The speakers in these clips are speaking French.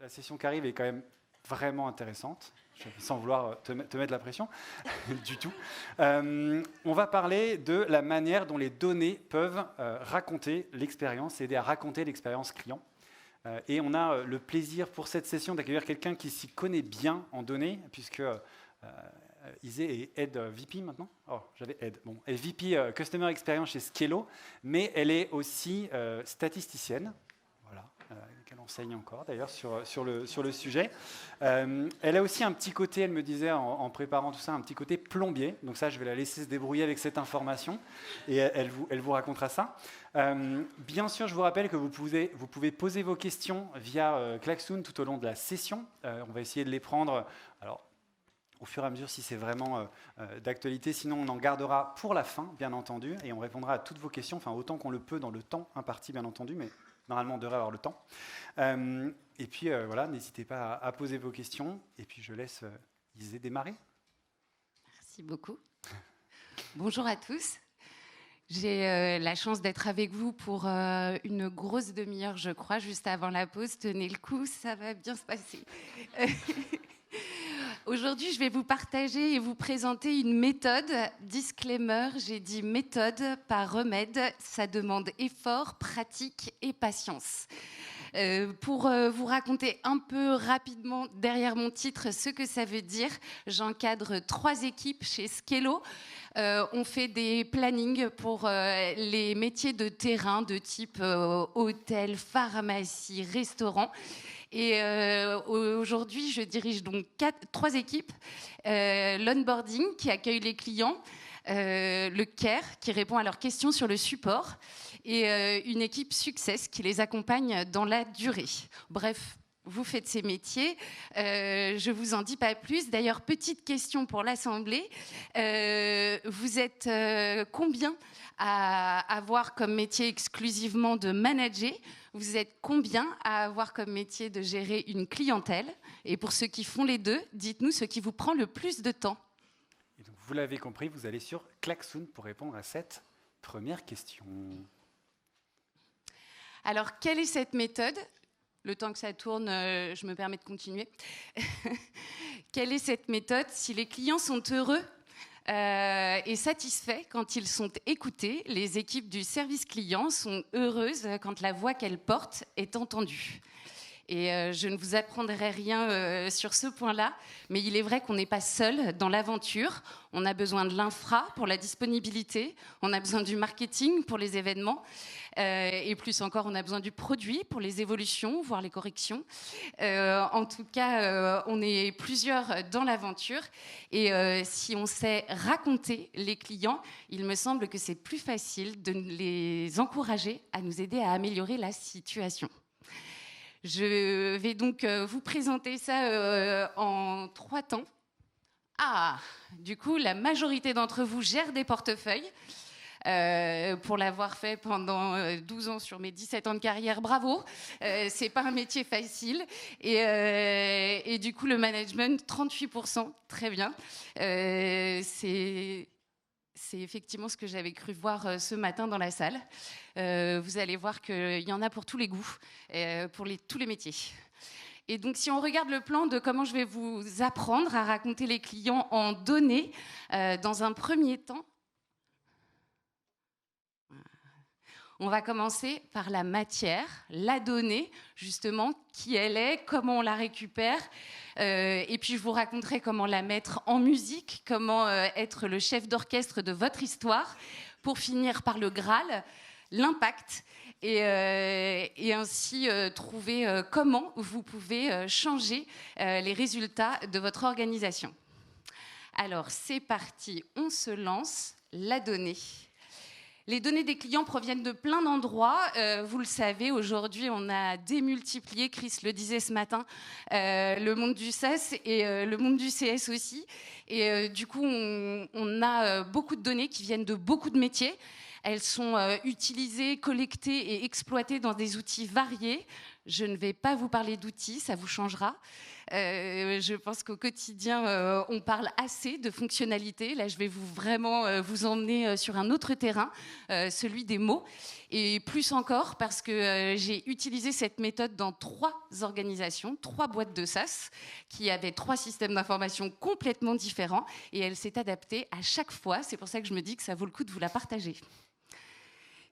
La session qui arrive est quand même vraiment intéressante, sans vouloir te mettre la pression du tout. On va parler de la manière dont les données peuvent raconter l'expérience, aider à raconter l'expérience client. Et on a le plaisir pour cette session d'accueillir quelqu'un qui s'y connaît bien en données, puisque Isée est Head VP maintenant. Oh, j'avais Head. Bon, elle est VP Customer Experience chez Skello, mais elle est aussi statisticienne. Voilà, qu'elle enseigne encore d'ailleurs sur le sujet. Elle a aussi un petit côté, elle me disait en préparant tout ça, un petit côté plombier. Donc ça, je vais la laisser se débrouiller avec cette information et elle vous racontera ça. Bien sûr, je vous rappelle que vous pouvez poser vos questions via Klaxoon tout au long de la session. On va essayer de les prendre alors, au fur et à mesure si c'est vraiment d'actualité. Sinon, on en gardera pour la fin, bien entendu, et on répondra à toutes vos questions, enfin autant qu'on le peut dans le temps imparti, bien entendu, mais normalement, on devrait avoir le temps. Et puis, voilà, n'hésitez pas à poser vos questions. Et puis, je laisse Isée démarrer. Merci beaucoup. Bonjour à tous. J'ai la chance d'être avec vous pour une grosse demi-heure, je crois, juste avant la pause. Tenez le coup, ça va bien se passer. Aujourd'hui, je vais vous partager et vous présenter une méthode. Disclaimer, j'ai dit méthode, pas remède. Ça demande effort, pratique et patience. Pour vous raconter un peu rapidement derrière mon titre ce que ça veut dire, j'encadre 3 équipes chez Skello. On fait des plannings pour les métiers de terrain de type hôtel, pharmacie, restaurant. Et aujourd'hui, je dirige donc 3 équipes. L'onboarding qui accueille les clients, le care qui répond à leurs questions sur le support et une équipe success qui les accompagne dans la durée. Bref, vous faites ces métiers. Je ne vous en dis pas plus. D'ailleurs, petite question pour l'Assemblée. Vous êtes combien à avoir comme métier exclusivement de manager? Vous êtes combien à avoir comme métier de gérer une clientèle? Et pour ceux qui font les deux, dites-nous ce qui vous prend le plus de temps. Et donc, vous l'avez compris, vous allez sur Klaxoon pour répondre à cette première question. Alors, quelle est cette méthode ? Le temps que ça tourne, je me permets de continuer. Quelle est cette méthode? Si les clients sont heureux et satisfaits quand ils sont écoutés, les équipes du service client sont heureuses quand la voix qu'elles portent est entendue. Et je ne vous apprendrai rien sur ce point-là, mais il est vrai qu'on n'est pas seul dans l'aventure. On a besoin de l'infra pour la disponibilité, on a besoin du marketing pour les événements, et plus encore, on a besoin du produit pour les évolutions, voire les corrections. En tout cas, on est plusieurs dans l'aventure, et si on sait raconter les clients, il me semble que c'est plus facile de les encourager à nous aider à améliorer la situation. Je vais donc vous présenter ça en 3 temps. Ah, du coup, la majorité d'entre vous gère des portefeuilles. Pour l'avoir fait pendant 12 ans sur mes 17 ans de carrière, bravo. C'est pas un métier facile. Et du coup, le management, 38%, très bien. C'est effectivement ce que j'avais cru voir ce matin dans la salle. Vous allez voir qu'il y en a pour tous les goûts, pour tous les métiers. Et donc, si on regarde le plan de comment je vais vous apprendre à raconter les clients en données, dans un premier temps, on va commencer par la matière, la donnée, justement, qui elle est, comment on la récupère. Et puis, je vous raconterai comment la mettre en musique, comment être le chef d'orchestre de votre histoire, pour finir par le Graal, l'impact, et ainsi trouver comment vous pouvez changer les résultats de votre organisation. Alors, c'est parti, on se lance, la donnée. Les données des clients proviennent de plein d'endroits. Vous le savez, aujourd'hui, on a démultiplié, Chris le disait ce matin, le monde du SaaS et le monde du CS aussi. Et du coup, on a beaucoup de données qui viennent de beaucoup de métiers. Elles sont utilisées, collectées et exploitées dans des outils variés. Je ne vais pas vous parler d'outils, ça vous changera. Je pense qu'au quotidien, on parle assez de fonctionnalités. Là, je vais vraiment vous emmener sur un autre terrain, celui des mots. Et plus encore, parce que j'ai utilisé cette méthode dans 3 organisations, 3 boîtes de SaaS, qui avaient 3 systèmes d'information complètement différents. Et elle s'est adaptée à chaque fois. C'est pour ça que je me dis que ça vaut le coup de vous la partager.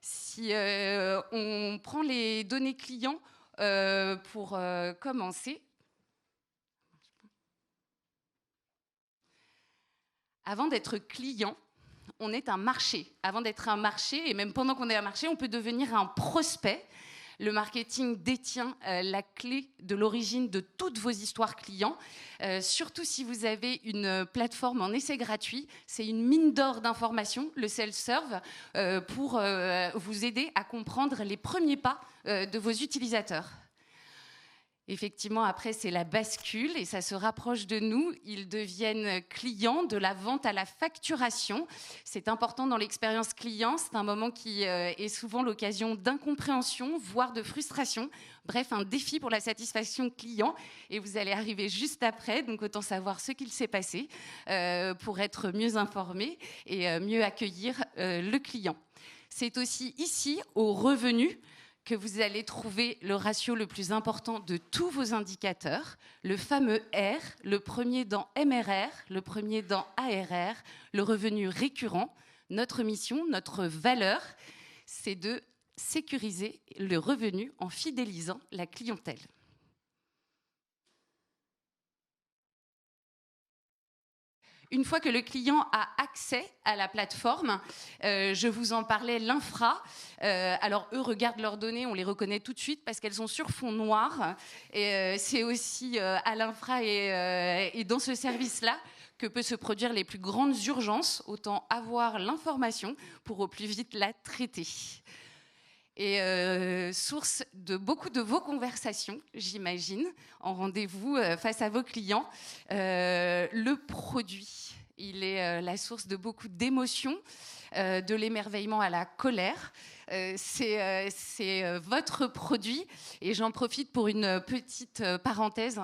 Si on prend les données clients pour commencer, avant d'être client, on est un marché. Avant d'être un marché, et même pendant qu'on est un marché, on peut devenir un prospect. Le marketing détient la clé de l'origine de toutes vos histoires clients. Surtout si vous avez une plateforme en essai gratuit, c'est une mine d'or d'informations, le self-serve, pour vous aider à comprendre les premiers pas de vos utilisateurs. Effectivement, après, c'est la bascule et ça se rapproche de nous. Ils deviennent clients, de la vente à la facturation. C'est important dans l'expérience client. C'est un moment qui est souvent l'occasion d'incompréhension, voire de frustration. Bref, un défi pour la satisfaction client. Et vous allez arriver juste après, donc autant savoir ce qu'il s'est passé pour être mieux informé et mieux accueillir le client. C'est aussi ici, au revenu, que vous allez trouver le ratio le plus important de tous vos indicateurs, le fameux R, le premier dans MRR, le premier dans ARR, le revenu récurrent. Notre mission, notre valeur, c'est de sécuriser le revenu en fidélisant la clientèle. Une fois que le client a accès à la plateforme, je vous en parlais, l'infra. Alors, eux regardent leurs données, on les reconnaît tout de suite parce qu'elles sont sur fond noir. Et c'est aussi à l'infra et dans ce service-là que peut se produire les plus grandes urgences. Autant avoir l'information pour au plus vite la traiter. Et source de beaucoup de vos conversations, j'imagine, en rendez-vous face à vos clients, le produit. Il est la source de beaucoup d'émotions, de l'émerveillement à la colère. C'est votre produit. Et j'en profite pour une petite parenthèse,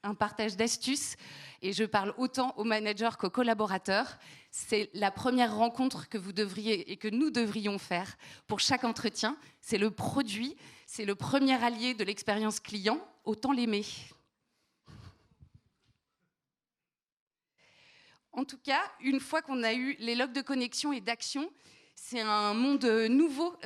un partage d'astuces. Et je parle autant aux managers qu'aux collaborateurs. C'est la première rencontre que vous devriez et que nous devrions faire pour chaque entretien. C'est le produit, c'est le premier allié de l'expérience client. Autant l'aimer. En tout cas, une fois qu'on a eu les logs de connexion et d'action, c'est un monde nouveau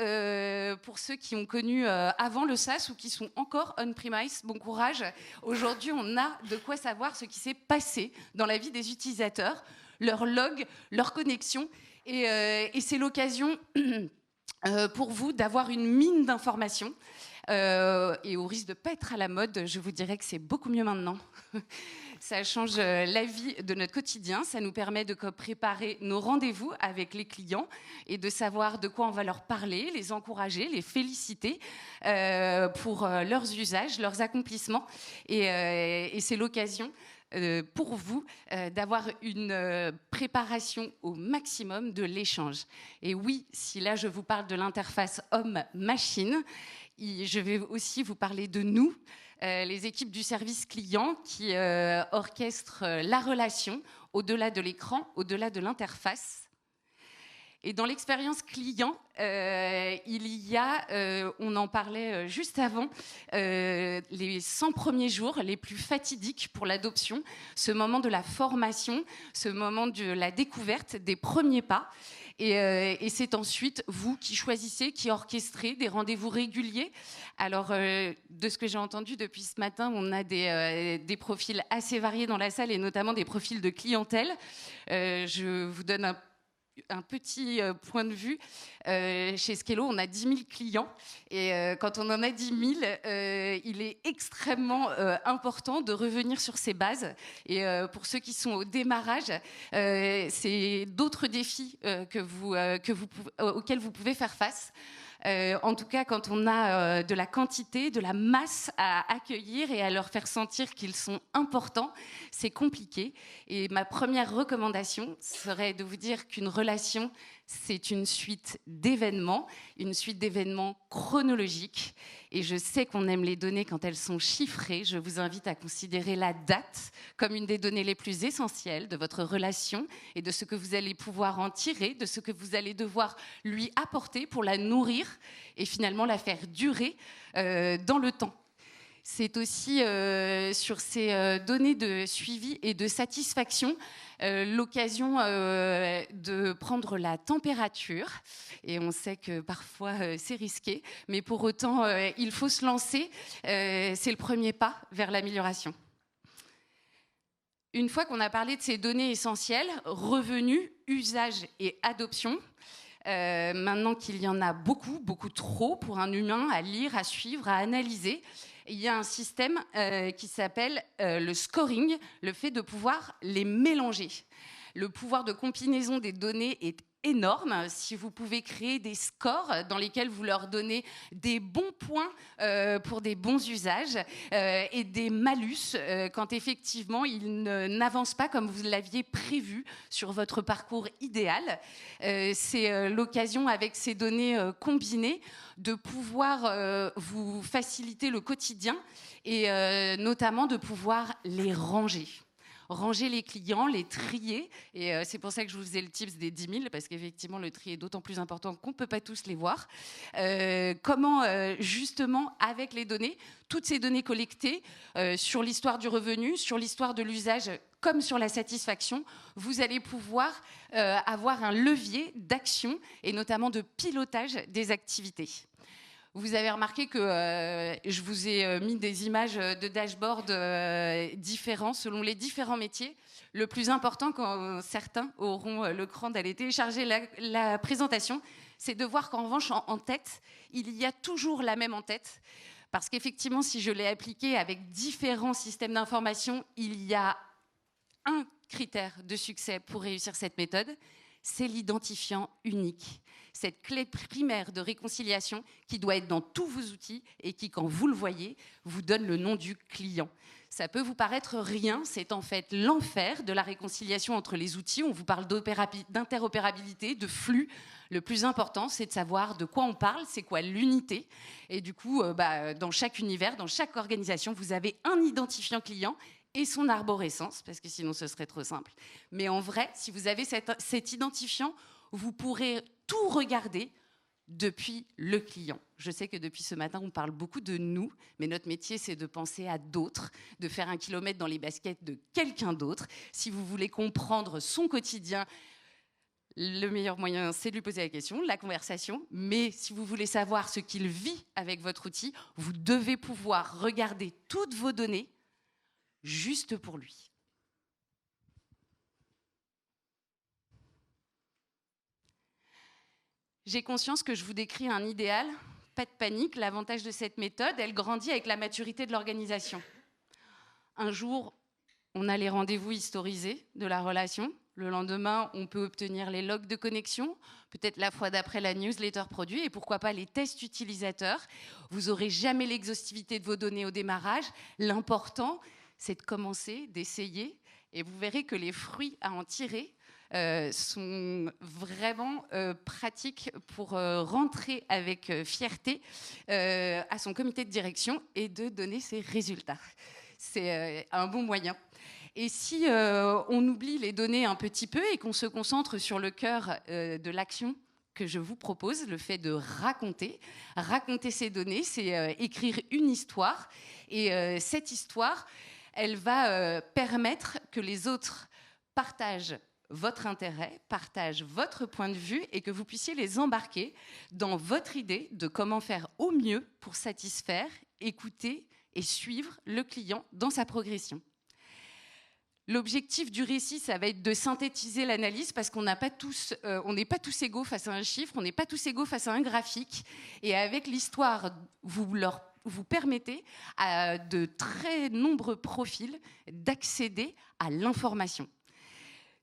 pour ceux qui ont connu avant le SaaS ou qui sont encore on-premise. Bon courage. Aujourd'hui, on a de quoi savoir ce qui s'est passé dans la vie des utilisateurs, leurs logs, leurs connexions. Et c'est l'occasion pour vous d'avoir une mine d'informations. Et au risque de ne pas être à la mode, je vous dirais que c'est beaucoup mieux maintenant. Ça change la vie de notre quotidien. Ça nous permet de préparer nos rendez-vous avec les clients et de savoir de quoi on va leur parler, les encourager, les féliciter pour leurs usages, leurs accomplissements. Et c'est l'occasion pour vous d'avoir une préparation au maximum de l'échange. Et oui, si là je vous parle de l'interface homme-machine, je vais aussi vous parler de nous, les équipes du service client qui orchestrent la relation au-delà de l'écran, au-delà de l'interface. Et dans l'expérience client, il y a, on en parlait juste avant, les 100 premiers jours les plus fatidiques pour l'adoption, ce moment de la formation, ce moment de la découverte, des premiers pas. Et c'est ensuite vous qui choisissez, qui orchestrez des rendez-vous réguliers. Alors, de ce que j'ai entendu depuis ce matin, on a des profils assez variés dans la salle et notamment des profils de clientèle. Je vous donne un petit point de vue. Chez Skello, on a 10 000 clients et quand on en a 10 000, il est extrêmement important de revenir sur ses bases. Et pour ceux qui sont au démarrage, c'est d'autres défis auxquels vous pouvez faire face. En tout cas, quand on a de la quantité, de la masse à accueillir et à leur faire sentir qu'ils sont importants, c'est compliqué. Et ma première recommandation serait de vous dire qu'une relation, c'est une suite d'événements chronologiques. Et je sais qu'on aime les données quand elles sont chiffrées. Je vous invite à considérer la date comme une des données les plus essentielles de votre relation et de ce que vous allez pouvoir en tirer, de ce que vous allez devoir lui apporter pour la nourrir et finalement la faire durer dans le temps. C'est aussi sur ces données de suivi et de satisfaction l'occasion de prendre la température. Et on sait que parfois c'est risqué, mais pour autant il faut se lancer. C'est le premier pas vers l'amélioration. Une fois qu'on a parlé de ces données essentielles, revenus, usage et adoption, maintenant qu'il y en a beaucoup, beaucoup trop pour un humain à lire, à suivre, à analyser, il y a un système qui s'appelle le scoring, le fait de pouvoir les mélanger. Le pouvoir de combinaison des données est énorme. Si vous pouvez créer des scores dans lesquels vous leur donnez des bons points pour des bons usages et des malus quand effectivement ils n'avancent pas comme vous l'aviez prévu sur votre parcours idéal. C'est l'occasion avec ces données combinées de pouvoir vous faciliter le quotidien et notamment de pouvoir les ranger. Ranger les clients, les trier. Et c'est pour ça que je vous faisais le tips des 10 000, parce qu'effectivement, le tri est d'autant plus important qu'on ne peut pas tous les voir. Comment, justement, avec les données, toutes ces données collectées sur l'histoire du revenu, sur l'histoire de l'usage, comme sur la satisfaction, vous allez pouvoir avoir un levier d'action et notamment de pilotage des activités. Vous avez remarqué que je vous ai mis des images de dashboard différents selon les différents métiers. Le plus important, quand certains auront le cran d'aller télécharger la présentation, c'est de voir qu'en revanche, en tête, il y a toujours la même en tête. Parce qu'effectivement, si je l'ai appliqué avec différents systèmes d'information, il y a un critère de succès pour réussir cette méthode, c'est l'identifiant unique. Cette clé primaire de réconciliation qui doit être dans tous vos outils et qui, quand vous le voyez, vous donne le nom du client. Ça peut vous paraître rien, c'est en fait l'enfer de la réconciliation entre les outils. On vous parle d'interopérabilité, de flux. Le plus important, c'est de savoir de quoi on parle, c'est quoi l'unité. Et du coup, dans chaque univers, dans chaque organisation, vous avez un identifiant client et son arborescence, parce que sinon ce serait trop simple. Mais en vrai, si vous avez cet identifiant, vous pourrez tout regarder depuis le client. Je sais que depuis ce matin, on parle beaucoup de nous, mais notre métier, c'est de penser à d'autres, de faire 1 kilomètre dans les baskets de quelqu'un d'autre. Si vous voulez comprendre son quotidien, le meilleur moyen, c'est de lui poser la question, la conversation. Mais si vous voulez savoir ce qu'il vit avec votre outil, vous devez pouvoir regarder toutes vos données juste pour lui. J'ai conscience que je vous décris un idéal, pas de panique. L'avantage de cette méthode, elle grandit avec la maturité de l'organisation. Un jour, on a les rendez-vous historisés de la relation. Le lendemain, on peut obtenir les logs de connexion, peut-être la fois d'après la newsletter produit, et pourquoi pas les tests utilisateurs. Vous n'aurez jamais l'exhaustivité de vos données au démarrage. L'important, c'est de commencer, d'essayer, et vous verrez que les fruits à en tirer sont vraiment pratiques pour rentrer avec fierté à son comité de direction et de donner ses résultats. C'est un bon moyen. Et si on oublie les données un petit peu et qu'on se concentre sur le cœur de l'action que je vous propose, le fait de raconter ces données, c'est écrire une histoire. Et cette histoire, elle va permettre que les autres partagent votre intérêt, partagent votre point de vue et que vous puissiez les embarquer dans votre idée de comment faire au mieux pour satisfaire, écouter et suivre le client dans sa progression. L'objectif du récit, ça va être de synthétiser l'analyse parce qu'on n'est pas tous égaux face à un chiffre, on n'est pas tous égaux face à un graphique. Et avec l'histoire, vous permettez à de très nombreux profils d'accéder à l'information.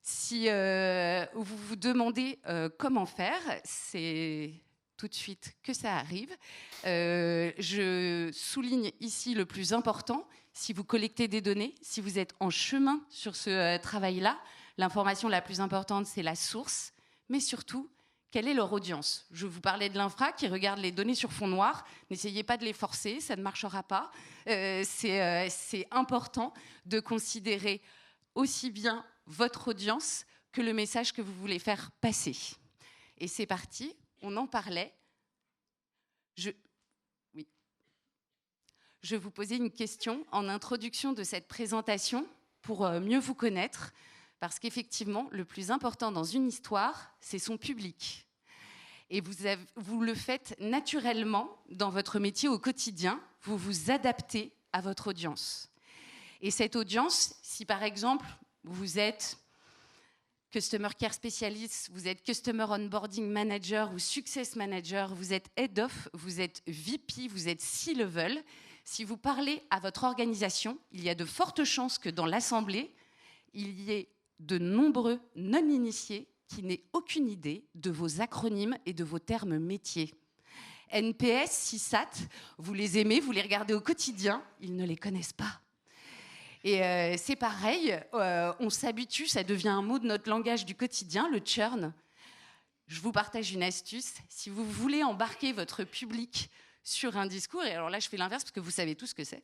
Si vous vous demandez comment faire, c'est tout de suite que ça arrive. Je souligne ici le plus important. Si vous collectez des données, si vous êtes en chemin sur ce travail-là, l'information la plus importante, c'est la source, mais surtout, quelle est leur audience. Je vous parlais de l'infra qui regarde les données sur fond noir. N'essayez pas de les forcer, ça ne marchera pas. C'est important de considérer aussi bien votre audience que le message que vous voulez faire passer. Et c'est parti, on en parlait. Je vous posais une question en introduction de cette présentation pour mieux vous connaître, parce qu'effectivement, le plus important dans une histoire, c'est son public. Et vous le faites naturellement dans votre métier au quotidien, vous vous adaptez à votre audience. Et cette audience, si par exemple, vous êtes Customer Care Specialist, vous êtes Customer Onboarding Manager ou Success Manager, vous êtes Head of, vous êtes VP, vous êtes C-Level, si vous parlez à votre organisation, il y a de fortes chances que dans l'Assemblée, il y ait de nombreux non-initiés qui n'aient aucune idée de vos acronymes et de vos termes métiers. NPS, CSAT, vous les aimez, vous les regardez au quotidien, ils ne les connaissent pas. Et c'est pareil, on s'habitue, ça devient un mot de notre langage du quotidien, le churn. Je vous partage une astuce. Si vous voulez embarquer votre public sur un discours, et alors là je fais l'inverse parce que vous savez tout ce que c'est,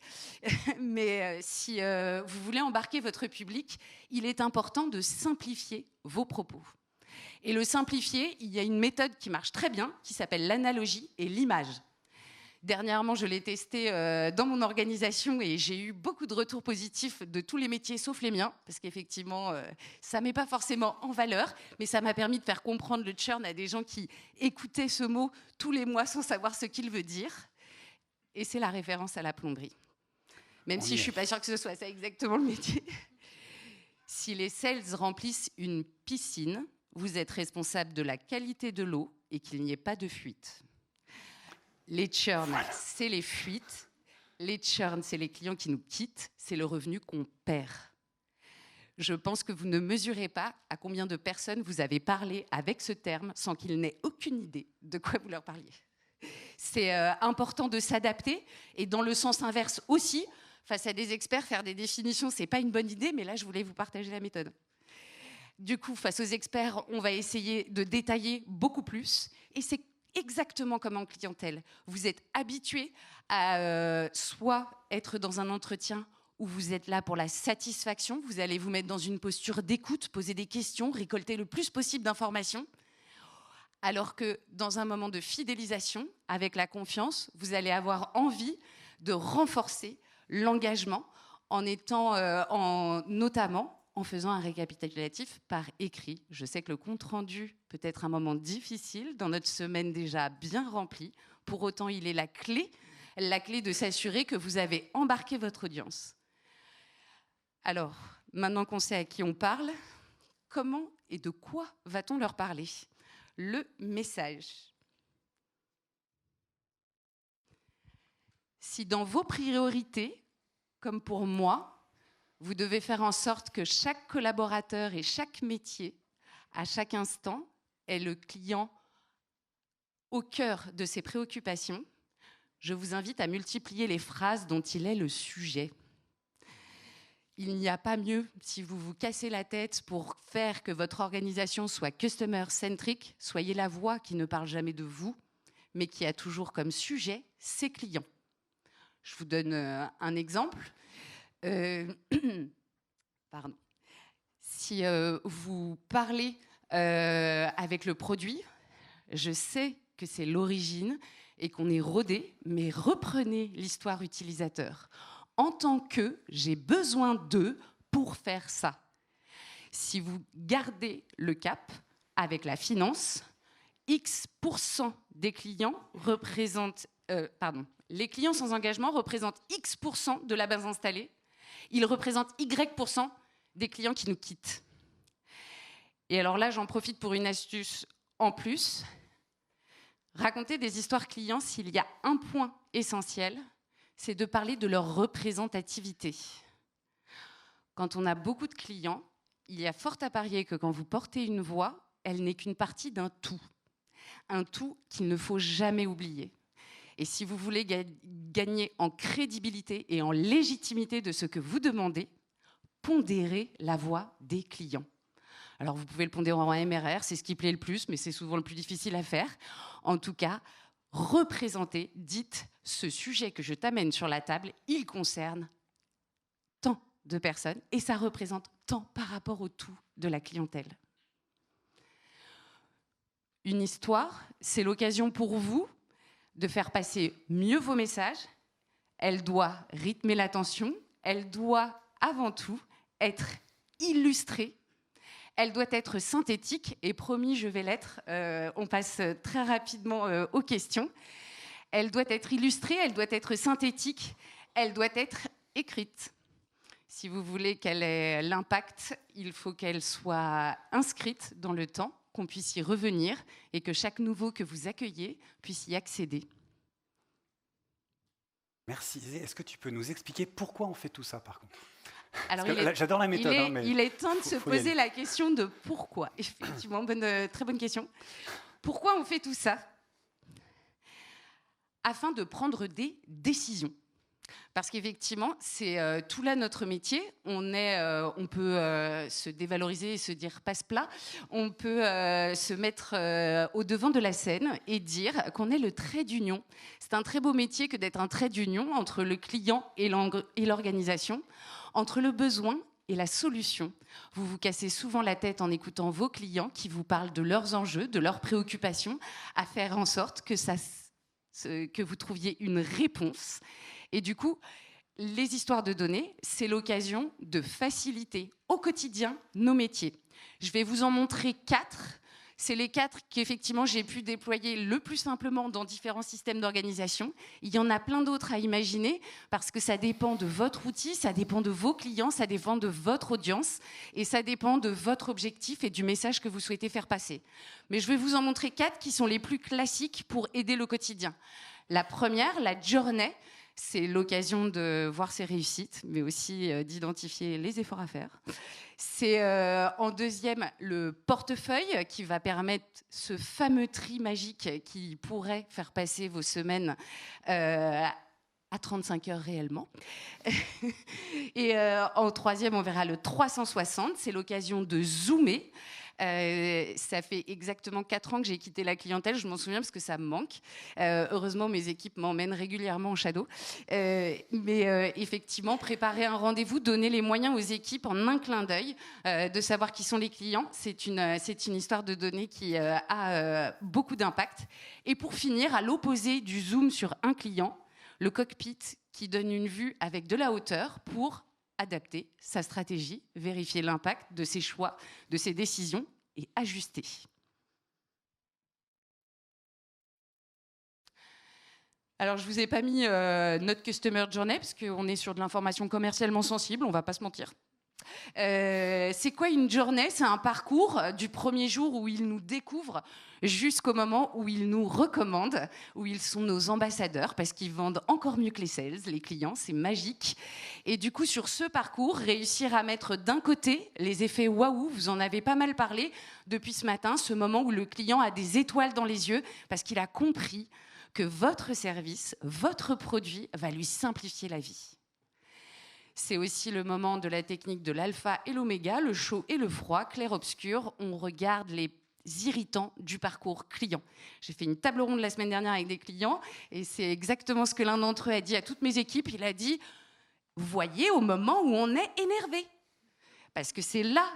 mais si vous voulez embarquer votre public, il est important de simplifier vos propos. Et le simplifier, il y a une méthode qui marche très bien, qui s'appelle l'analogie et l'image. Dernièrement, je l'ai testé dans mon organisation et j'ai eu beaucoup de retours positifs de tous les métiers sauf les miens, parce qu'effectivement, ça ne met pas forcément en valeur, mais ça m'a permis de faire comprendre le churn à des gens qui écoutaient ce mot tous les mois sans savoir ce qu'il veut dire. Et c'est la référence à la plomberie. Même si je ne suis pas sûre que ce soit ça exactement le métier. Si les sales remplissent une piscine, vous êtes responsable de la qualité de l'eau et qu'il n'y ait pas de fuite. Les churns, c'est les fuites. Les churns, c'est les clients qui nous quittent. C'est le revenu qu'on perd. Je pense que vous ne mesurez pas à combien de personnes vous avez parlé avec ce terme sans qu'ils n'aient aucune idée de quoi vous leur parliez. C'est important de s'adapter. Et dans le sens inverse aussi, face à des experts, faire des définitions, ce n'est pas une bonne idée, mais là, je voulais vous partager la méthode. Du coup, face aux experts, on va essayer de détailler beaucoup plus. Et c'est exactement comme en clientèle. Vous êtes habitué à soit être dans un entretien où vous êtes là pour la satisfaction, vous allez vous mettre dans une posture d'écoute, poser des questions, récolter le plus possible d'informations, alors que dans un moment de fidélisation, avec la confiance, vous allez avoir envie de renforcer l'engagement en étant, notamment en faisant un récapitulatif par écrit. Je sais que le compte-rendu peut être un moment difficile dans notre semaine déjà bien remplie. Pour autant, il est la clé de s'assurer que vous avez embarqué votre audience. Alors, maintenant qu'on sait à qui on parle, comment et de quoi va-t-on leur parler ? Le message. Si dans vos priorités, comme pour moi, vous devez faire en sorte que chaque collaborateur et chaque métier, à chaque instant, ait le client au cœur de ses préoccupations, je vous invite à multiplier les phrases dont il est le sujet. Il n'y a pas mieux si vous vous cassez la tête pour faire que votre organisation soit customer-centric, soyez la voix qui ne parle jamais de vous, mais qui a toujours comme sujet ses clients. Je vous donne un exemple. Pardon. Si vous parlez avec le produit, je sais que c'est l'origine et qu'on est rodé, mais reprenez l'histoire utilisateur. En tant que, j'ai besoin d'eux pour faire ça. Si vous gardez le cap avec la finance, X% des clients représentent, les clients sans engagement représentent X% de la base installée. Ils représentent Y% des clients qui nous quittent. Et alors là, j'en profite pour une astuce en plus. Raconter des histoires clients, s'il y a un point essentiel, c'est de parler de leur représentativité. Quand on a beaucoup de clients, il y a fort à parier que quand vous portez une voix, elle n'est qu'une partie d'un tout. Un tout qu'il ne faut jamais oublier. Et si vous voulez gagner en crédibilité et en légitimité de ce que vous demandez, pondérez la voix des clients. Alors, vous pouvez le pondérer en MRR, c'est ce qui plaît le plus, mais c'est souvent le plus difficile à faire. En tout cas, représentez, dites, ce sujet que je t'amène sur la table, il concerne tant de personnes et ça représente tant par rapport au tout de la clientèle. Une histoire, c'est l'occasion pour vous de faire passer mieux vos messages. Elle doit rythmer l'attention, elle doit avant tout être illustrée, elle doit être synthétique, et promis, je vais l'être, on passe très rapidement aux questions. Elle doit être illustrée, elle doit être synthétique, elle doit être écrite. Si vous voulez qu'elle ait l'impact, il faut qu'elle soit inscrite dans le temps, qu'on puisse y revenir et que chaque nouveau que vous accueillez puisse y accéder. Merci. Est-ce que tu peux nous expliquer pourquoi on fait tout ça, par contre? Alors, j'adore la méthode. Il est temps de se poser la question de pourquoi. Effectivement, très bonne question. Pourquoi on fait tout ça? Afin de prendre des décisions. Parce qu'effectivement, c'est tout là notre métier. On peut se dévaloriser et se dire passe-plat. On peut se mettre au devant de la scène et dire qu'on est le trait d'union. C'est un très beau métier que d'être un trait d'union entre le client et l'organisation, entre le besoin et la solution. Vous vous cassez souvent la tête en écoutant vos clients qui vous parlent de leurs enjeux, de leurs préoccupations, à faire en sorte que vous trouviez une réponse. Et du coup, les histoires de données, c'est l'occasion de faciliter au quotidien nos métiers. Je vais vous en montrer 4. C'est les 4 qu'effectivement j'ai pu déployer le plus simplement dans différents systèmes d'organisation. Il y en a plein d'autres à imaginer parce que ça dépend de votre outil, ça dépend de vos clients, ça dépend de votre audience et ça dépend de votre objectif et du message que vous souhaitez faire passer. Mais je vais vous en montrer 4 qui sont les plus classiques pour aider le quotidien. La première, la journée. C'est l'occasion de voir ses réussites, mais aussi d'identifier les efforts à faire. C'est en deuxième le portefeuille qui va permettre ce fameux tri magique qui pourrait faire passer vos semaines à 35 heures réellement. Et en troisième, on verra le 360. C'est l'occasion de zoomer. Ça fait exactement 4 ans que j'ai quitté la clientèle, je m'en souviens parce que ça me manque. Heureusement, mes équipes m'emmènent régulièrement en shadow. Mais effectivement, préparer un rendez-vous, donner les moyens aux équipes en un clin d'œil, de savoir qui sont les clients, c'est une histoire de données qui a beaucoup d'impact. Et pour finir, à l'opposé du zoom sur un client, le cockpit qui donne une vue avec de la hauteur pour adapter sa stratégie, vérifier l'impact de ses choix, de ses décisions et ajuster. Alors, je ne vous ai pas mis notre Customer Journey parce qu'on est sur de l'information commercialement sensible, on ne va pas se mentir. C'est quoi une journée? C'est un parcours du premier jour où ils nous découvrent jusqu'au moment où ils nous recommandent, où ils sont nos ambassadeurs parce qu'ils vendent encore mieux que les sales, les clients, c'est magique. Et du coup, sur ce parcours, réussir à mettre d'un côté les effets waouh, vous en avez pas mal parlé depuis ce matin, ce moment où le client a des étoiles dans les yeux parce qu'il a compris que votre service, votre produit va lui simplifier la vie. C'est aussi le moment de la technique de l'alpha et l'oméga, le chaud et le froid, clair-obscur. On regarde les irritants du parcours client. J'ai fait une table ronde la semaine dernière avec des clients et c'est exactement ce que l'un d'entre eux a dit à toutes mes équipes. Il a dit « Voyez au moment où on est énervé ». Parce que c'est là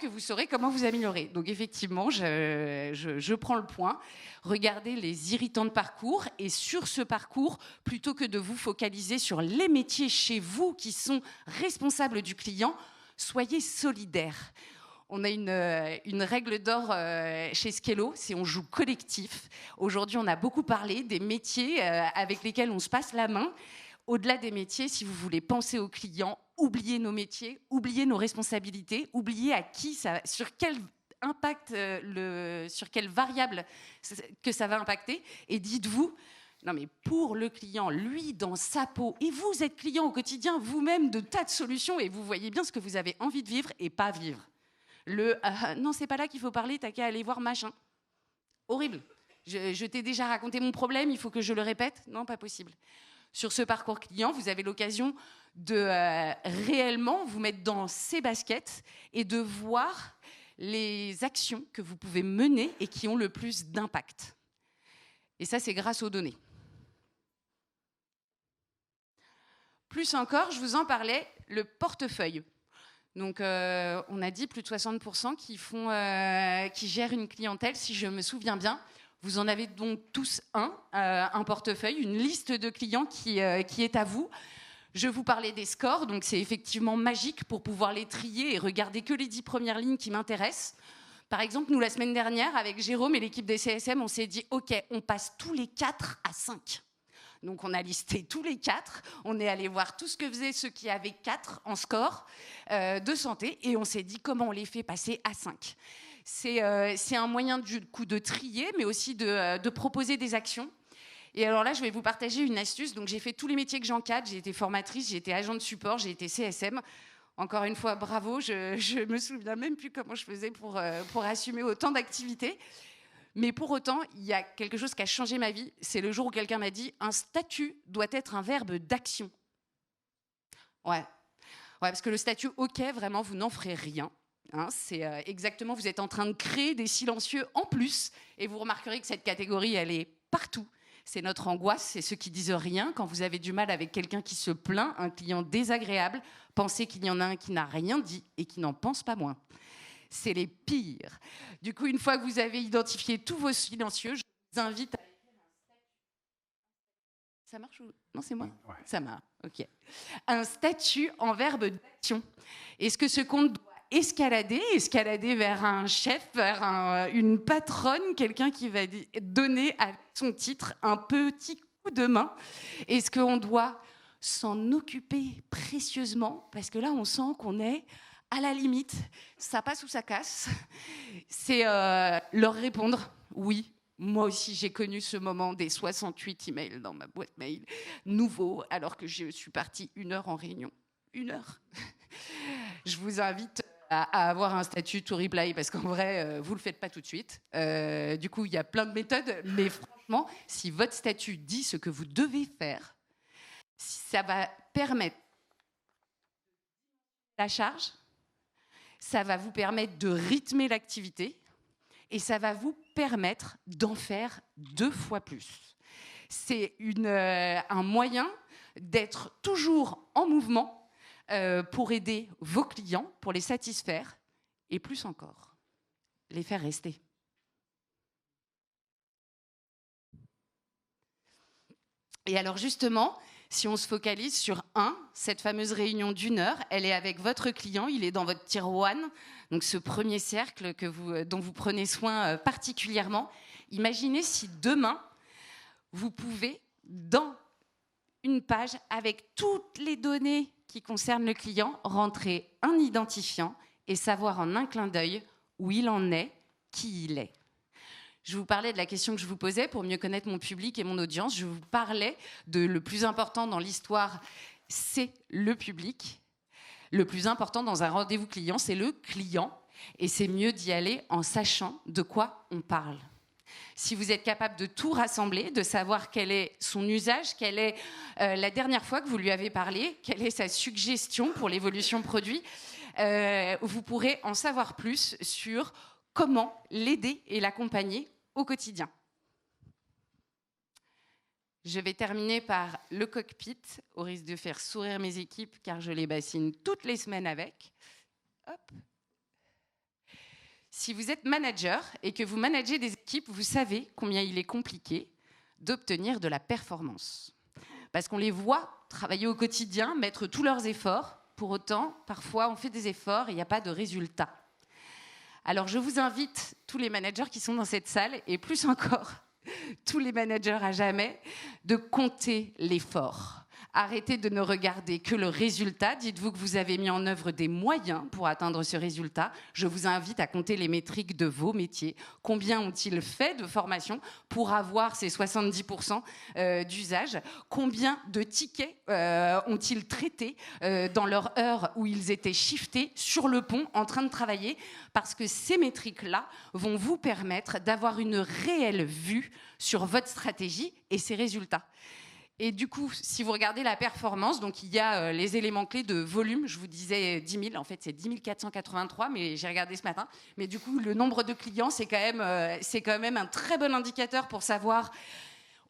que vous saurez comment vous améliorer. Donc effectivement, je prends le point. Regardez les irritants de parcours et sur ce parcours, plutôt que de vous focaliser sur les métiers chez vous qui sont responsables du client, soyez solidaires. On a une règle d'or chez Skello, c'est on joue collectif. Aujourd'hui, on a beaucoup parlé des métiers avec lesquels on se passe la main. Au-delà des métiers, si vous voulez penser aux clients, oubliez nos métiers, oubliez nos responsabilités, oubliez à qui ça, sur quel impact, sur quelle variable que ça va impacter, et dites-vous, non mais pour le client, lui dans sa peau, et vous êtes client au quotidien vous-même de tas de solutions, et vous voyez bien ce que vous avez envie de vivre et pas vivre. Non, c'est pas là qu'il faut parler, t'as qu'à aller voir machin. Horrible. Je t'ai déjà raconté mon problème, il faut que je le répète? Non, pas possible. Sur ce parcours client, vous avez l'occasion de réellement vous mettre dans ces baskets et de voir les actions que vous pouvez mener et qui ont le plus d'impact. Et ça, c'est grâce aux données. Plus encore, je vous en parlais, le portefeuille. Donc, on a dit plus de 60% qui gèrent une clientèle, si je me souviens bien. Vous en avez donc tous un portefeuille, une liste de clients qui est à vous. Je vous parlais des scores, donc c'est effectivement magique pour pouvoir les trier et regarder que les 10 premières lignes qui m'intéressent. Par exemple, nous, la semaine dernière, avec Jérôme et l'équipe des CSM, on s'est dit « Ok, on passe tous les 4 à 5 ». Donc, on a listé tous les 4. On est allé voir tout ce que faisaient ceux qui avaient 4 en score de santé. Et on s'est dit comment on les fait passer à 5. C'est un moyen du coup de trier, mais aussi de proposer des actions. Et alors là, je vais vous partager une astuce. Donc, j'ai fait tous les métiers que j'encadre. J'ai été formatrice, j'ai été agent de support, j'ai été CSM. Encore une fois, bravo. Je me souviens même plus comment je faisais pour assumer autant d'activités. Mais pour autant, il y a quelque chose qui a changé ma vie. C'est le jour où quelqu'un m'a dit « Un statut doit être un verbe d'action ». Ouais, parce que le statut « OK », vraiment, vous n'en ferez rien. Hein, c'est exactement, vous êtes en train de créer des silencieux en plus. Et vous remarquerez que cette catégorie, elle est partout. C'est notre angoisse, c'est ceux qui disent rien. Quand vous avez du mal avec quelqu'un qui se plaint, un client désagréable, pensez qu'il y en a un qui n'a rien dit et qui n'en pense pas moins. C'est les pires. Du coup, une fois que vous avez identifié tous vos silencieux, je vous invite à écrire un statut. Ça marche ou... Non, c'est moi ? Ouais. Ça marche, ok. Un statut en verbe d'action. Est-ce que ce compte doit escalader vers un chef, vers une patronne, quelqu'un qui va donner à son titre un petit coup de main ? Est-ce qu'on doit s'en occuper précieusement ? Parce que là, on sent qu'on est... à la limite, ça passe ou ça casse. C'est leur répondre « Oui, moi aussi j'ai connu ce moment des 68 emails dans ma boîte mail, nouveau, alors que je suis partie 1 heure en réunion. 1 heure !» Je vous invite à avoir un statut to reply, parce qu'en vrai, vous ne le faites pas tout de suite. Du coup, il y a plein de méthodes, mais franchement, si votre statut dit ce que vous devez faire, ça va permettre la charge, ça va vous permettre de rythmer l'activité et ça va vous permettre d'en faire 2 fois plus. C'est un moyen d'être toujours en mouvement pour aider vos clients, pour les satisfaire et plus encore, les faire rester. Et alors justement, si on se focalise sur cette fameuse réunion d'1 heure, elle est avec votre client, il est dans votre tier 1, donc ce premier cercle dont vous prenez soin particulièrement. Imaginez si demain, vous pouvez, dans une page avec toutes les données qui concernent le client, rentrer un identifiant et savoir en un clin d'œil où il en est, qui il est. Je vous parlais de la question que je vous posais pour mieux connaître mon public et mon audience. Je vous parlais de le plus important dans l'histoire, c'est le public. Le plus important dans un rendez-vous client, c'est le client. Et c'est mieux d'y aller en sachant de quoi on parle. Si vous êtes capable de tout rassembler, de savoir quel est son usage, quelle est la dernière fois que vous lui avez parlé, quelle est sa suggestion pour l'évolution produit, vous pourrez en savoir plus sur comment l'aider et l'accompagner au quotidien. Je vais terminer par le cockpit, au risque de faire sourire mes équipes, car je les bassine toutes les semaines avec. Hop. Si vous êtes manager et que vous managez des équipes, vous savez combien il est compliqué d'obtenir de la performance. Parce qu'on les voit travailler au quotidien, mettre tous leurs efforts. Pour autant, parfois, on fait des efforts et il n'y a pas de résultat. Alors, je vous invite, tous les managers qui sont dans cette salle, et plus encore, tous les managers à jamais, de compter l'effort. Arrêtez de ne regarder que le résultat. Dites-vous que vous avez mis en œuvre des moyens pour atteindre ce résultat. Je vous invite à compter les métriques de vos métiers. Combien ont-ils fait de formation pour avoir ces 70% d'usage ? Combien de tickets ont-ils traités dans leur heure où ils étaient shiftés sur le pont en train de travailler ? Parce que ces métriques-là vont vous permettre d'avoir une réelle vue sur votre stratégie et ses résultats. Et du coup, si vous regardez la performance, donc il y a les éléments clés de volume. Je vous disais 10 000, en fait c'est 10 483, mais j'ai regardé ce matin. Mais du coup, le nombre de clients, c'est quand même un très bon indicateur pour savoir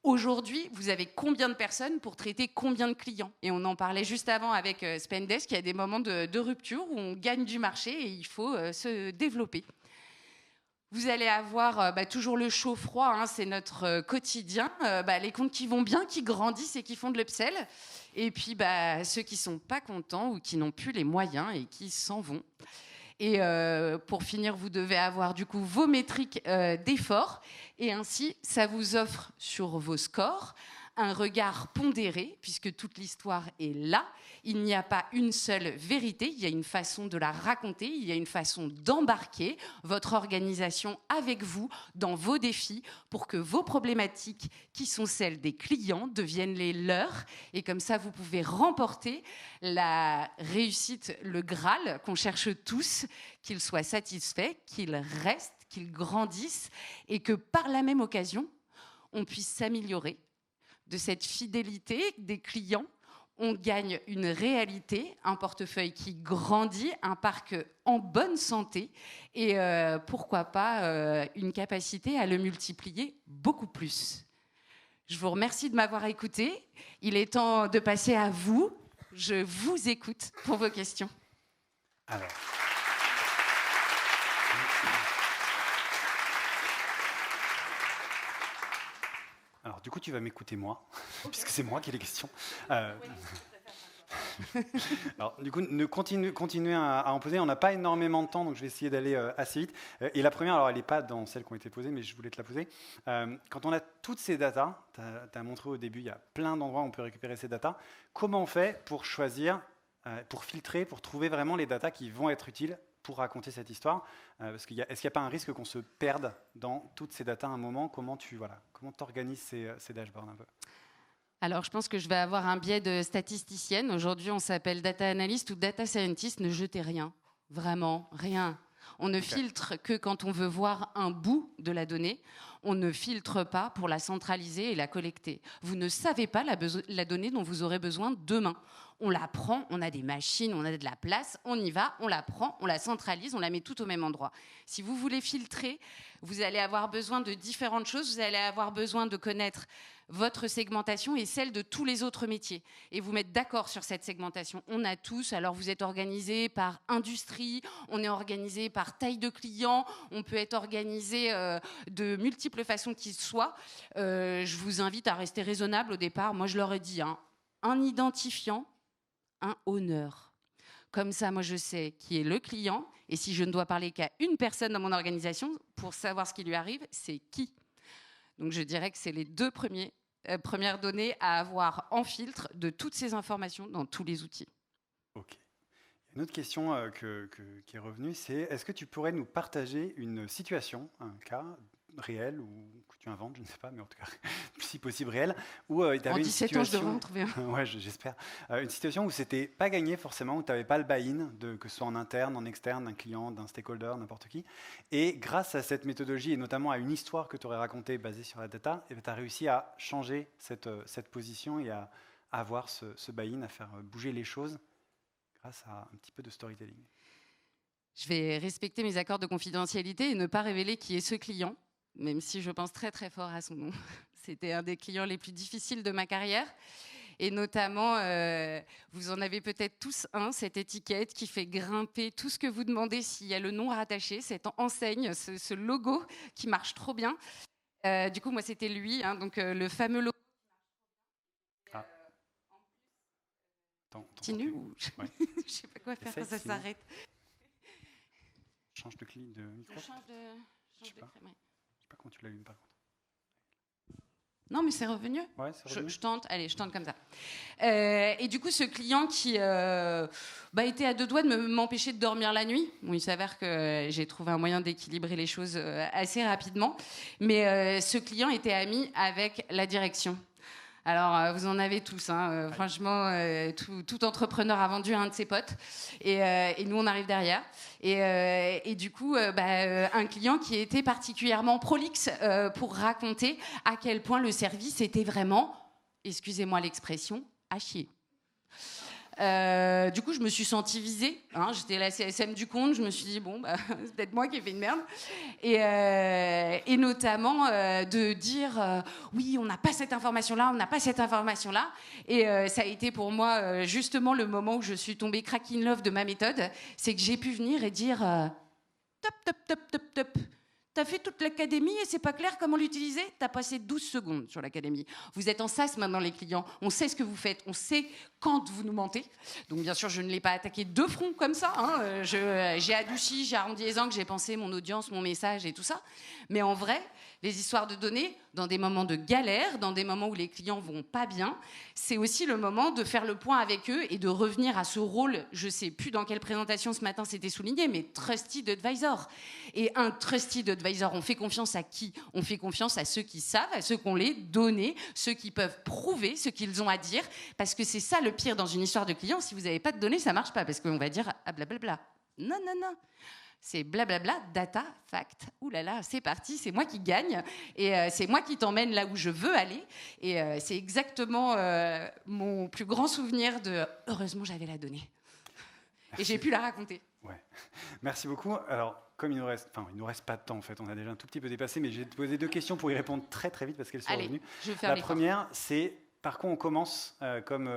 aujourd'hui, vous avez combien de personnes pour traiter combien de clients. Et on en parlait juste avant avec Spendesk, il y a des moments de rupture où on gagne du marché et il faut se développer. Vous allez avoir toujours le chaud-froid, hein, c'est notre quotidien. Les comptes qui vont bien, qui grandissent et qui font de l'upsell. Et puis ceux qui ne sont pas contents ou qui n'ont plus les moyens et qui s'en vont. Et pour finir, vous devez avoir du coup vos métriques d'effort. Et ainsi, ça vous offre sur vos scores un regard pondéré, puisque toute l'histoire est là. Il n'y a pas une seule vérité, il y a une façon de la raconter, il y a une façon d'embarquer votre organisation avec vous dans vos défis pour que vos problématiques, qui sont celles des clients, deviennent les leurs. Et comme ça, vous pouvez remporter la réussite, le Graal qu'on cherche tous, qu'ils soient satisfaits, qu'ils restent, qu'ils grandissent et que par la même occasion, on puisse s'améliorer de cette fidélité des clients. On gagne une réalité, un portefeuille qui grandit, un parc en bonne santé et pourquoi pas une capacité à le multiplier beaucoup plus. Je vous remercie de m'avoir écouté. Il est temps de passer à vous. Je vous écoute pour vos questions. Alors, du coup, tu vas m'écouter moi, puisque c'est moi qui ai les questions. Alors, du coup, continuez à en poser. On n'a pas énormément de temps, donc je vais essayer d'aller assez vite. Et la première, alors elle n'est pas dans celles qui ont été posées, mais je voulais te la poser. Quand on a toutes ces datas, tu as montré au début, il y a plein d'endroits où on peut récupérer ces datas. Comment on fait pour choisir, pour filtrer, pour trouver vraiment les datas qui vont être utiles pour raconter cette histoire, est-ce qu'il n'y a pas un risque qu'on se perde dans toutes ces datas à un moment? Comment tu organises ces dashboards un peu? Alors, je pense que je vais avoir un biais de statisticienne. Aujourd'hui, on s'appelle data analyst ou data scientist. Ne jetez rien, vraiment, rien. On ne filtre que quand on veut voir un bout de la donnée. On ne filtre pas pour la centraliser et la collecter. Vous ne savez pas la donnée dont vous aurez besoin demain. On la prend, on a des machines, on a de la place, on y va, on la prend, on la centralise, on la met tout au même endroit. Si vous voulez filtrer, vous allez avoir besoin de différentes choses. Vous allez avoir besoin de connaître votre segmentation et celle de tous les autres métiers. Et vous mettre d'accord sur cette segmentation. On a tous, alors vous êtes organisé par industrie, on est organisé par taille de client, on peut être organisé de multiples façons qu'il soit. Je vous invite à rester raisonnable au départ. Moi, je leur ai dit, un identifiant, un honneur. Comme ça, moi, je sais qui est le client. Et si je ne dois parler qu'à une personne dans mon organisation, pour savoir ce qui lui arrive, c'est qui. Donc, je dirais que c'est les deux premières données à avoir en filtre de toutes ces informations dans tous les outils. Ok. Une autre question qui est revenue, c'est est-ce que tu pourrais nous partager une situation, un cas réel ou que tu inventes, je ne sais pas, mais en tout cas, si possible réel, où tu avais une 17 ans, je devrais en trouver un. Ouais, j'espère. Une situation où c'était pas gagné forcément, où tu n'avais pas le buy-in, que ce soit en interne, en externe, d'un client, d'un stakeholder, n'importe qui. Et grâce à cette méthodologie, et notamment à une histoire que tu aurais racontée basée sur la data, tu as réussi à changer cette position et à avoir ce buy-in, à faire bouger les choses grâce à un petit peu de storytelling. Je vais respecter mes accords de confidentialité et ne pas révéler qui est ce client, même si je pense très très fort à son nom. C'était un des clients les plus difficiles de ma carrière. Et notamment, vous en avez peut-être tous cette étiquette qui fait grimper tout ce que vous demandez s'il y a le nom rattaché, cette enseigne, ce logo qui marche trop bien. Du coup, moi, c'était lui, donc le fameux logo. Continue ou... Ouais. Je ne sais pas quoi faire quand ça s'arrête. Change de clic de micro. Je sais pas comment tu l'as eu par contre. Non, mais c'est revenu. Ouais, c'est revenu. Je tente comme ça. Et du coup, ce client qui était à deux doigts de m'empêcher de dormir la nuit. Bon, il s'avère que j'ai trouvé un moyen d'équilibrer les choses assez rapidement. Mais ce client était ami avec la direction. Alors, vous en avez tous, franchement, tout entrepreneur a vendu à un de ses potes, et nous, on arrive derrière. Et du coup, un client qui était particulièrement prolixe pour raconter à quel point le service était vraiment excusez-moi l'expression, à chier. Du coup, je me suis sentie visée. J'étais la CSM du compte. Je me suis dit, bon, c'est peut-être moi qui ai fait une merde. Et notamment de dire, oui, on n'a pas cette information-là, on n'a pas cette information-là. Et ça a été pour moi justement le moment où je suis tombée crack in love de ma méthode. C'est que j'ai pu venir et dire, top, top, top, top, top. T'as fait toute l'académie et c'est pas clair comment l'utiliser. T'as passé 12 secondes sur l'académie. Vous êtes en SaaS maintenant, les clients. On sait ce que vous faites. On sait quand vous nous mentez. Donc, bien sûr, je ne l'ai pas attaqué de front comme ça. J'ai adouci, j'ai arrondi les angles, j'ai pensé mon audience, mon message et tout ça. Mais en vrai, les histoires de données, dans des moments de galère, dans des moments où les clients vont pas bien, c'est aussi le moment de faire le point avec eux et de revenir à ce rôle, je sais plus dans quelle présentation ce matin c'était souligné, mais Trusted Advisor. Et un Trusted Advisor, on fait confiance à qui? On fait confiance à ceux qui savent, à ceux qui ont les données, ceux qui peuvent prouver ce qu'ils ont à dire, parce que c'est ça le pire dans une histoire de client. Si vous n'avez pas de données, ça marche pas, parce qu'on va dire ah blablabla. Non, non, non. C'est blablabla, data, fact. Ouh là là, c'est parti, c'est moi qui gagne. Et c'est moi qui t'emmène là où je veux aller. Et c'est exactement mon plus grand souvenir de « heureusement, j'avais la donnée ». Et j'ai pu la raconter. Ouais. Merci beaucoup. Alors, comme il nous reste pas de temps en fait, on a déjà un tout petit peu dépassé, mais je vais te poser 2 questions pour y répondre très très vite parce qu'elles sont revenues. Je vais faire la première, c'est par quoi on commence comme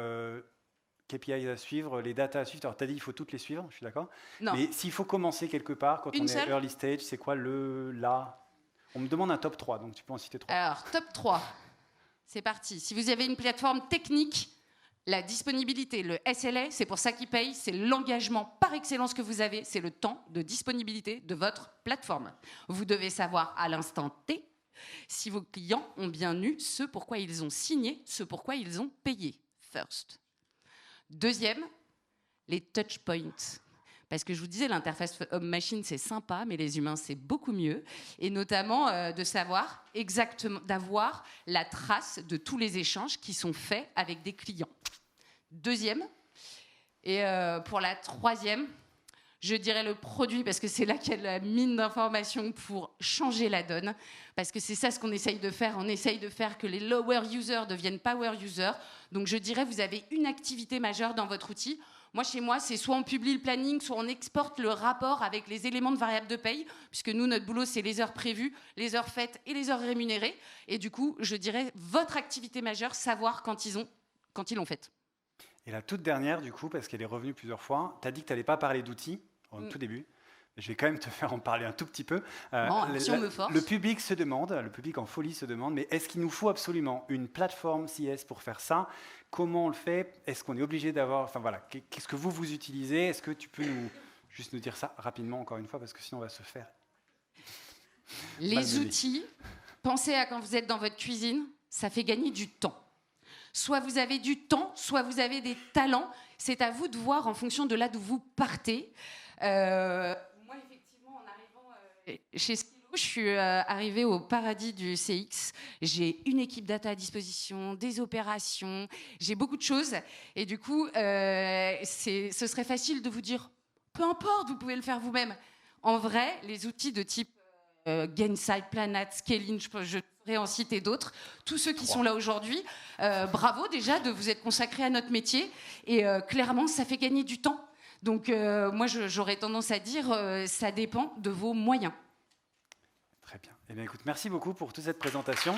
KPI à suivre, les data à suivre. Alors, tu as dit qu'il faut toutes les suivre, je suis d'accord. Non. Mais s'il faut commencer quelque part, quand on est early stage, c'est quoi là? On me demande un top 3, donc tu peux en citer 3. Alors, top 3, c'est parti. Si vous avez une plateforme technique, la disponibilité, le SLA, c'est pour ça qu'ils payent, c'est l'engagement par excellence que vous avez, c'est le temps de disponibilité de votre plateforme. Vous devez savoir à l'instant T si vos clients ont bien eu ce pourquoi ils ont signé, ce pourquoi ils ont payé. First. Deuxième, les touch points. Parce que je vous disais, l'interface homme-machine, c'est sympa, mais les humains, c'est beaucoup mieux. Et notamment de savoir exactement, d'avoir la trace de tous les échanges qui sont faits avec des clients. Deuxième. Et pour la troisième, je dirais le produit, parce que c'est là qu'il y a la mine d'informations pour changer la donne. Parce que c'est ça ce qu'on essaye de faire. On essaye de faire que les lower users deviennent power users. Donc je dirais, vous avez une activité majeure dans votre outil. Moi, chez moi, c'est soit on publie le planning, soit on exporte le rapport avec les éléments de variable de paye, puisque nous, notre boulot, c'est les heures prévues, les heures faites et les heures rémunérées. Et du coup, je dirais, votre activité majeure, savoir quand ils l'ont faite. Et la toute dernière, du coup, parce qu'elle est revenue plusieurs fois, tu as dit que tu n'allais pas parler d'outils au tout début. Je vais quand même te faire en parler un tout petit peu. Si on me force. Le public se demande, le public en folie se demande, mais est-ce qu'il nous faut absolument une plateforme CS pour faire ça? Comment on le fait? Est-ce qu'on est obligé d'avoir... Enfin voilà, qu'est-ce que vous utilisez? Est-ce que tu peux juste nous dire ça rapidement, encore une fois, parce que sinon on va se faire... Les outils, pensez à quand vous êtes dans votre cuisine, ça fait gagner du temps. Soit vous avez du temps, soit vous avez des talents. C'est à vous de voir en fonction de là d'où vous partez. Moi, effectivement, en arrivant chez Skillo, je suis arrivée au paradis du CX. J'ai une équipe data à disposition, des opérations, j'ai beaucoup de choses. Et du coup, ce serait facile de vous dire, peu importe, vous pouvez le faire vous-même. En vrai, les outils de type Gainsight, Planet, Scaling, je pourrais en citer d'autres. Tous ceux qui sont là aujourd'hui, bravo déjà de vous être consacrés à notre métier. Et clairement, ça fait gagner du temps. Donc, moi, j'aurais tendance à dire, ça dépend de vos moyens. Très bien. Eh bien, écoute, merci beaucoup pour toute cette présentation.